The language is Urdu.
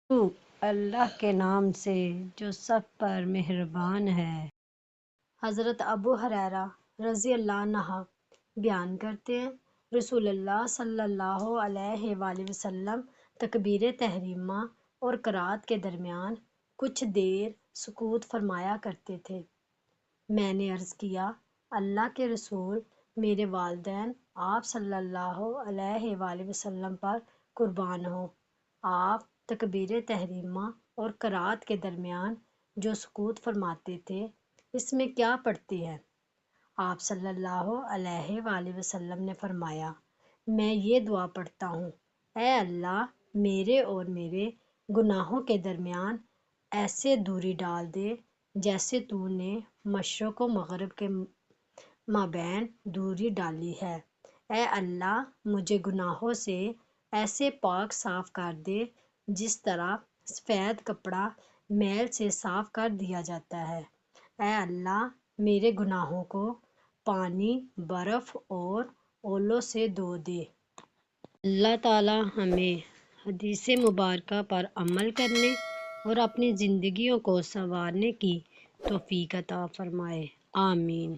شروع اللہ کے نام سے جو سب پر مہربان ہے۔ حضرت ابو ہریرہ رضی اللہ عنہ بیان کرتے ہیں، رسول اللہ صلی اللہ علیہ وآلہ وسلم تکبیر تحریمہ اور قرات کے درمیان کچھ دیر سکوت فرمایا کرتے تھے۔ میں نے عرض کیا، اللہ کے رسول، میرے والدین آپ صلی اللہ علیہ وآلہ وسلم پر قربان ہوں، آپ تکبیر تحریمہ اور قرات کے درمیان جو سکوت فرماتے تھے اس میں کیا پڑھتی ہے؟ آپ صلی اللہ علیہ وآلہ وسلم نے فرمایا، میں یہ دعا پڑھتا ہوں، اے اللہ میرے اور میرے گناہوں کے درمیان ایسے دوری ڈال دے جیسے تو نے مشرق و مغرب کے مابین دوری ڈالی ہے۔ اے اللہ مجھے گناہوں سے ایسے پاک صاف کر دے جس طرح سفید کپڑا میل سے صاف کر دیا جاتا ہے۔ اے اللہ میرے گناہوں کو پانی، برف اور اولوں سے دھو دے۔ اللہ تعالی ہمیں حدیث مبارکہ پر عمل کرنے اور اپنی زندگیوں کو سنوارنے کی توفیق عطا فرمائے، آمین۔